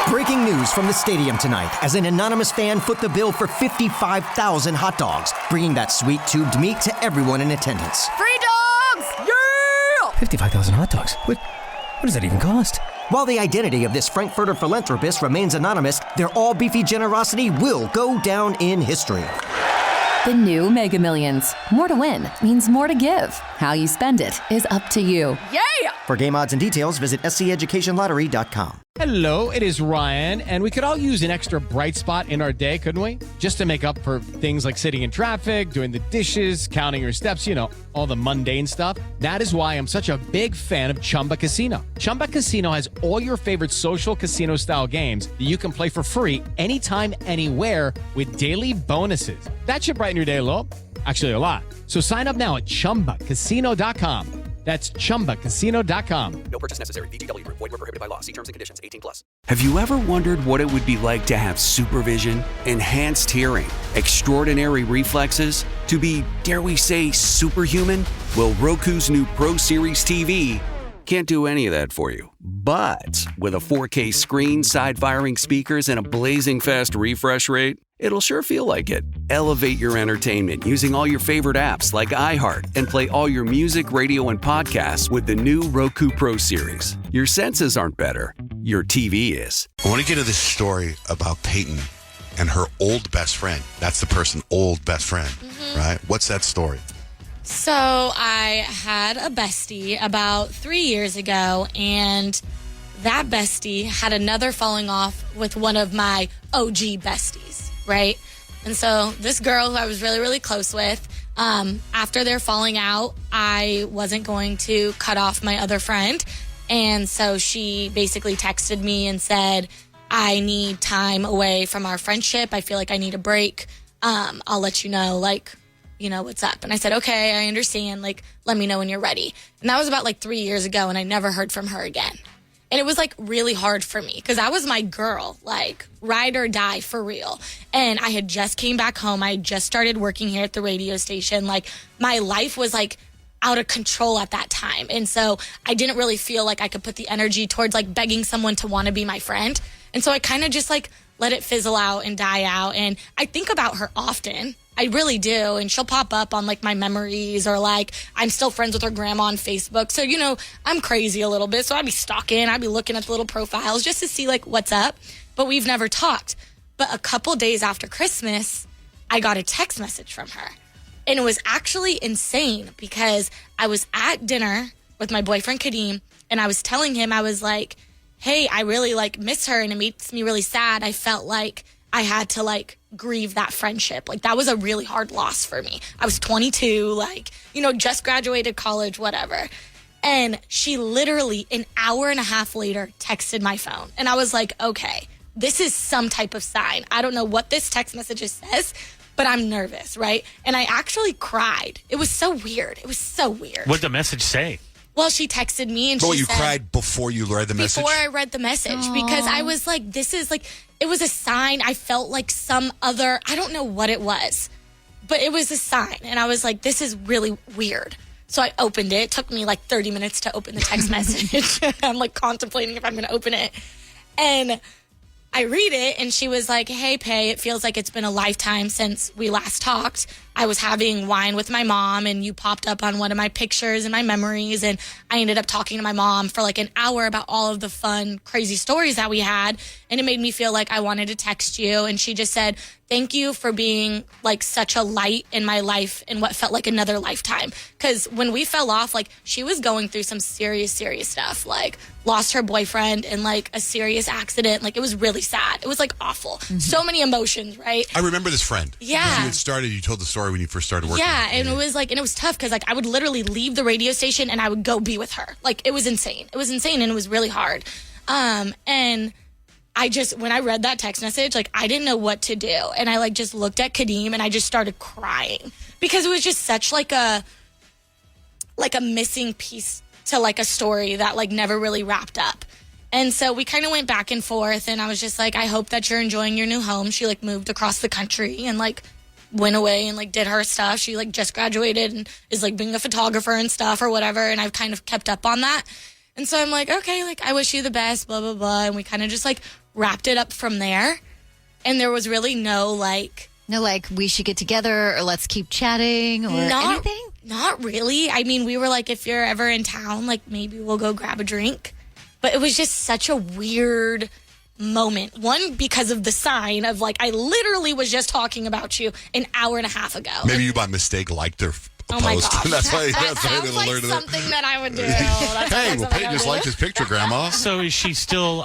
Breaking news from the stadium tonight as an anonymous fan foot the bill for 55,000 hot dogs, bringing that sweet tubed meat to everyone in attendance. Free dogs! Yeah! 55,000 hot dogs? What does that even cost? While the identity of this Frankfurter philanthropist remains anonymous, their all-beefy generosity will go down in history. The new Mega Millions. More to win means more to give. How you spend it is up to you. Yeah! For game odds and details, visit sceducationlottery.com. Hello, it is Ryan, and we could all use an extra bright spot in our day, couldn't we? Just to make up for things like sitting in traffic, doing the dishes, counting your steps, all the mundane stuff. That is why I'm such a big fan of Chumba Casino. Chumba Casino has all your favorite social casino-style games that you can play for free anytime, anywhere with daily bonuses. That should brighten your day a little. Actually, a lot. So sign up now at ChumbaCasino.com. That's ChumbaCasino.com. No purchase necessary. VGW Group. Void where prohibited by law. See terms and conditions. 18+. Have you ever wondered what it would be like to have supervision, enhanced hearing, extraordinary reflexes, to be, dare we say, superhuman? Well, Roku's new Pro Series TV can't do any of that for you. But with a 4K screen, side-firing speakers, and a blazing fast refresh rate, it'll sure feel like it. Elevate your entertainment using all your favorite apps like iHeart and play all your music, radio, and podcasts with the new Roku Pro Series. Your senses aren't better. Your TV is. I want to get to this story about Peyton and her old best friend. That's the person, old best friend, right? What's that story? So I had a bestie about 3 years ago, and that bestie had another falling off with one of my OG besties, right? And so this girl who I was really, really close with, after their falling out, I wasn't going to cut off my other friend. And so she basically texted me and said, I need time away from our friendship. I feel like I need a break. I'll let you know, what's up. And I said, okay, I understand. Let me know when you're ready. And that was about 3 years ago, and I never heard from her again. And it was really hard for me because that was my girl, ride or die for real. And I had just came back home. I had just started working here at the radio station. My life was out of control at that time. And so I didn't really feel like I could put the energy towards begging someone to want to be my friend. And so I kind of just let it fizzle out and die out. And I think about her often. I really do. And she'll pop up on my memories, or I'm still friends with her grandma on Facebook. So, I'm crazy a little bit. So I'd be stalking. I'd be looking at the little profiles just to see what's up. But we've never talked. But a couple days after Christmas, I got a text message from her. And it was actually insane because I was at dinner with my boyfriend, Kadeem, and I was telling him, I was like, hey, I really miss her, and it makes me really sad. I felt like I had to grieve that friendship. That was a really hard loss for me. I was 22, just graduated college, whatever. And she literally an hour and a half later texted my phone. And I was like, okay, this is some type of sign. I don't know what this text message says, but I'm nervous, right? And I actually cried. It was so weird. What did the message say? Well, she texted me and she you said... cried before you read the message? Before I read the message. Aww. Because I was this is it was a sign. I felt some other, I don't know what it was, but it was a sign. And I was this is really weird. So I opened it. It took me 30 minutes to open the text message. I'm contemplating if I'm going to open it. And I read it, and she was like, hey, Pay, it feels like it's been a lifetime since we last talked. I was having wine with my mom, and you popped up on one of my pictures and my memories, and I ended up talking to my mom for an hour about all of the fun, crazy stories that we had, and it made me feel like I wanted to text you. And she just said, thank you for being such a light in my life in what felt like another lifetime. Because when we fell off, she was going through some serious stuff, lost her boyfriend in a serious accident. It was really sad. It was awful. Mm-hmm. So many emotions, right? I remember this friend. Yeah. You told the story when you first started working. Yeah, and it was and it was tough because I would literally leave the radio station and I would go be with her. It was insane. It was insane, and it was really hard. And I just, when I read that text message, I didn't know what to do. And I just looked at Kadeem and I just started crying because it was just such a missing piece to a story that never really wrapped up. And so we kind of went back and forth, and I was just I hope that you're enjoying your new home. She moved across the country and went away and did her stuff. She just graduated and is being a photographer and stuff or whatever. And I've kind of kept up on that. And so I'm like, okay, like, I wish you the best, blah, blah, blah. And we kind of just, like, wrapped it up from there. And there was really no, like... No, like, we should get together or let's keep chatting or anything? Not really. I mean, we were like, if you're ever in town, like, maybe we'll go grab a drink. But it was just such a weird moment. One, because of the sign of, like, I literally was just talking about you an hour and a half ago. Maybe you by mistake liked their post. Oh my gosh. That's why That they sounds like alerted something that I would do. Hey, well, Peyton just liked his picture, Grandma. So is she still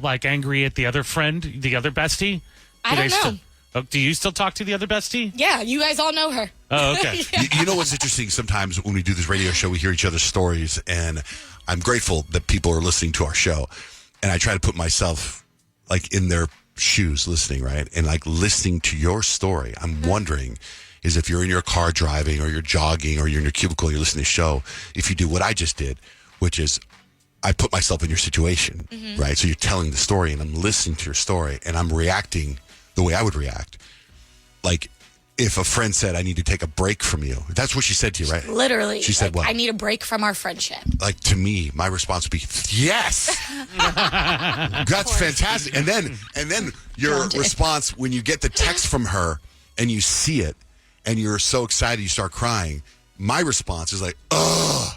like angry at the other friend, the other bestie? I don't know. Do you still talk to the other bestie? Yeah, you guys all know her. Oh, okay. You know what's interesting? Sometimes when we do this radio show, we hear each other's stories, and I'm grateful that people are listening to our show. And I try to put myself like in their shoes listening, right? And like listening to your story, I'm wondering is if you're in your car driving or you're jogging or you're in your cubicle and you're listening to the show, if you do what I just did, which is I put myself in your situation, right? So you're telling the story and I'm listening to your story and I'm reacting the way I would react. Like if a friend said, I need to take a break from you. That's what she said to you, right? Literally. She said, like, what? I need a break from our friendship. Like to me, my response would be, yes. That's fantastic. And then your response when you get the text from her and you see it and you're so excited you start crying, my response is like, ugh.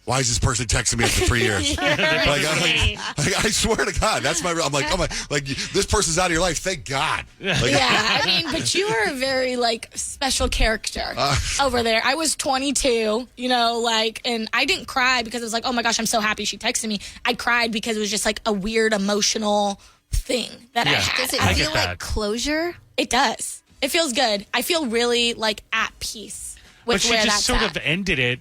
Why is this person texting me after 3 years? I swear to God, that's my. I'm like, oh my, like this person's out of your life. Thank God. Like, yeah, I mean, but you are a very like special character over there. I was 22, you know, like, and I didn't cry because it was like, oh my gosh, I'm so happy she texted me. I cried because it was just like a weird emotional thing that I had. Does it feel like closure? It does. It feels good. I feel really like at peace with where that's at. But she just sort of ended it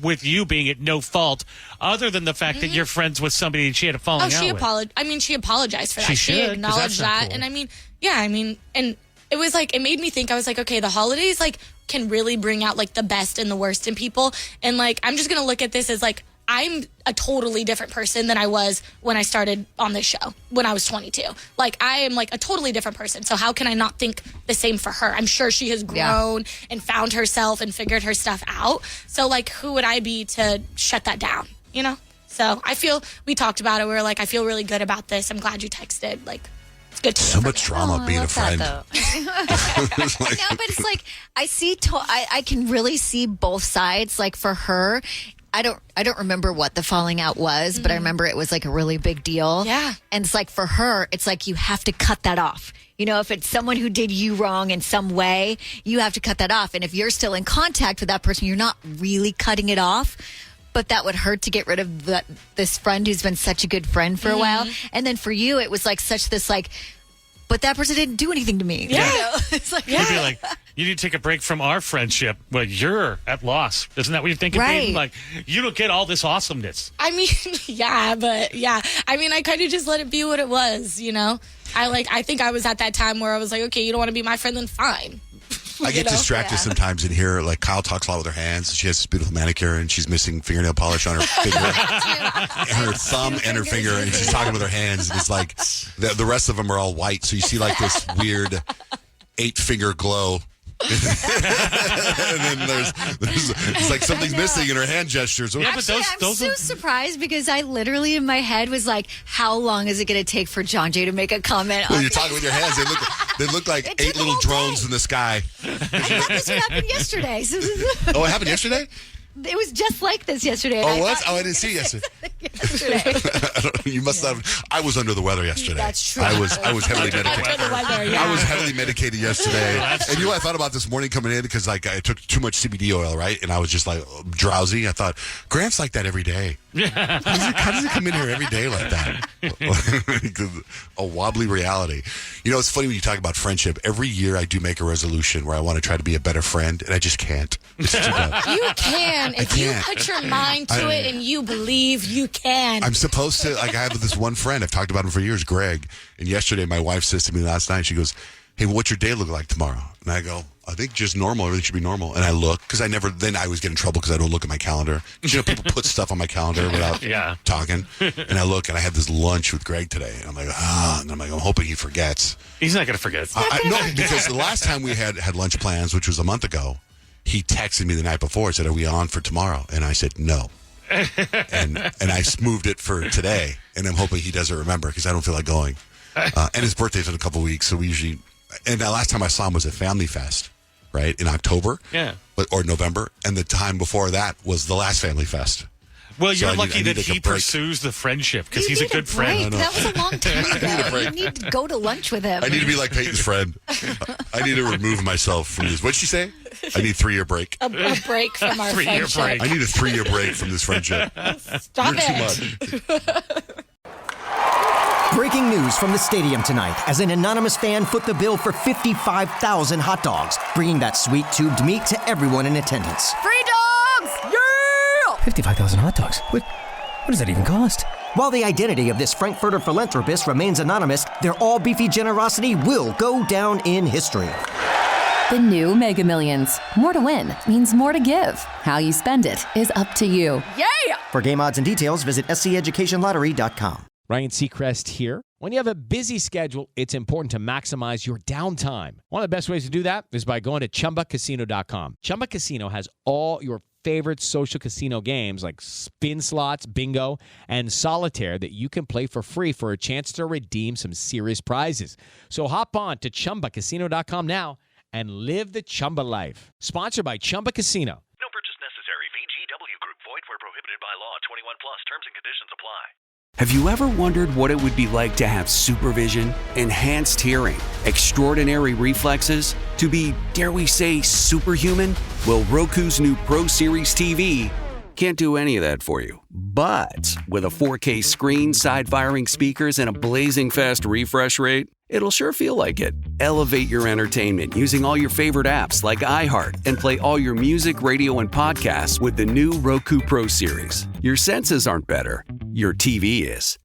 with you being at no fault, other than the fact that you're friends with somebody that she had a falling out with. I mean, she apologized for that. She should, 'cause acknowledged that's not that. cool. And I mean, yeah, I mean, and it was like, it made me think, I was like, okay, the holidays, like, can really bring out, like, the best and the worst in people. And, like, I'm just going to look at this as, like, I'm a totally different person than I was when I started on this show, when I was 22. Like, I am, like, a totally different person. So how can I not think the same for her? I'm sure she has grown and found herself and figured her stuff out. So, like, who would I be to shut that down, you know? So I feel, we talked about it. We were like, I feel really good about this. I'm glad you texted. Like, it's good to so much drama being a friend. No, but it's like, I can really see both sides. Like, for her, I don't remember what the falling out was, but I remember it was like a really big deal. Yeah. And it's like for her, it's like you have to cut that off. You know, if it's someone who did you wrong in some way, you have to cut that off. And if you're still in contact with that person, you're not really cutting it off. But that would hurt to get rid of this friend who's been such a good friend for a while. And then for you, it was like such this like, but that person didn't do anything to me. Yeah. You know? It's like, You'd be like, you need to take a break from our friendship. Well, you're at loss. Isn't that what you're thinking, Right. Peyton? Like, you don't get all this awesomeness. I mean, yeah, but yeah. I mean, I kind of just let it be what it was, you know? I think I was at that time where I was like, okay, you don't want to be my friend, then fine. I get distracted sometimes in here. Like Kyle talks a lot with her hands. She has this beautiful manicure and she's missing fingernail polish on her finger, and her thumb and her finger, and she's talking with her hands. And it's like the rest of them are all white, so you see like this weird 8-finger glow. And then there's it's like something's missing in her hand gestures. Yeah, but Actually, I'm so surprised because I literally in my head was like, how long is it going to take for Johnjay to make a comment? Well, on you're this? talking with your hands. They look like It took 8 a little whole drones day. in the sky. I thought this would happen yesterday. Oh, it happened yesterday? It was just like this yesterday. Oh, what? Oh, I didn't see it yesterday. You must have. I was under the weather yesterday. That's true. I was heavily medicated. Under the weather, yeah. I was heavily medicated yesterday. And you know what I thought about this morning coming in? Because like I took too much CBD oil, right? And I was just like drowsy. I thought, Grant's like that every day. How does he come in here every day like that? A wobbly reality. You know, it's funny when you talk about friendship. Every year I do make a resolution where I want to try to be a better friend, and I just can't. It's too tough. You can. If you put your mind to it and you believe, you can. I'm supposed to, like, I have this one friend, I've talked about him for years, Greg. And yesterday, my wife says to me last night, she goes, hey, what's your day look like tomorrow? And I go, I think just normal. Everything should be normal. And I look, because then I always get in trouble because I don't look at my calendar. You know, people put stuff on my calendar without talking. And I look, and I had this lunch with Greg today. And I'm like, and I'm like, I'm hoping he forgets. He's not going to forget. No, because the last time we had lunch plans, which was a month ago, he texted me the night before and said, are we on for tomorrow? And I said, no. and I moved it for today, and I'm hoping he doesn't remember because I don't feel like going. And his birthday's in a couple weeks, so we usually. And the last time I saw him was at Family Fest, right, in October, or November, and the time before that was the last Family Fest. Well, So you're I lucky need that like he pursues the friendship because he's a good friend. That was a long time ago. break. You need to go to lunch with him. I need to be like Peyton's friend. I need to remove myself from this. What'd she say? I need a 3-year break. A break from our 3-year friendship. break. I need a 3-year break from this friendship. Stop You're it. too much. Breaking news from the stadium tonight as an anonymous fan foot the bill for 55,000 hot dogs, bringing that sweet tubed meat to everyone in attendance. Free dogs! Yeah! 55,000 hot dogs? What does that even cost? While the identity of this Frankfurter philanthropist remains anonymous, their all-beefy generosity will go down in history. The new Mega Millions. More to win means more to give. How you spend it is up to you. Yeah! For game odds and details, visit sceducationlottery.com. Ryan Seacrest here. When you have a busy schedule, it's important to maximize your downtime. One of the best ways to do that is by going to ChumbaCasino.com. Chumba Casino has all your favorite social casino games like spin slots, bingo, and solitaire that you can play for free for a chance to redeem some serious prizes. So hop on to ChumbaCasino.com now and live the Chumba life. Sponsored by Chumba Casino. No purchase necessary. VGW Group. Void where prohibited by law. 21 plus. Terms and conditions apply. Have you ever wondered what it would be like to have supervision, enhanced hearing, extraordinary reflexes, to be, dare we say, superhuman? Well, Roku's new Pro Series TV can't do any of that for you. But with a 4K screen, side-firing speakers, and a blazing fast refresh rate, it'll sure feel like it. Elevate your entertainment using all your favorite apps like iHeart and play all your music, radio, and podcasts with the new Roku Pro Series. Your senses aren't better. Your TV is.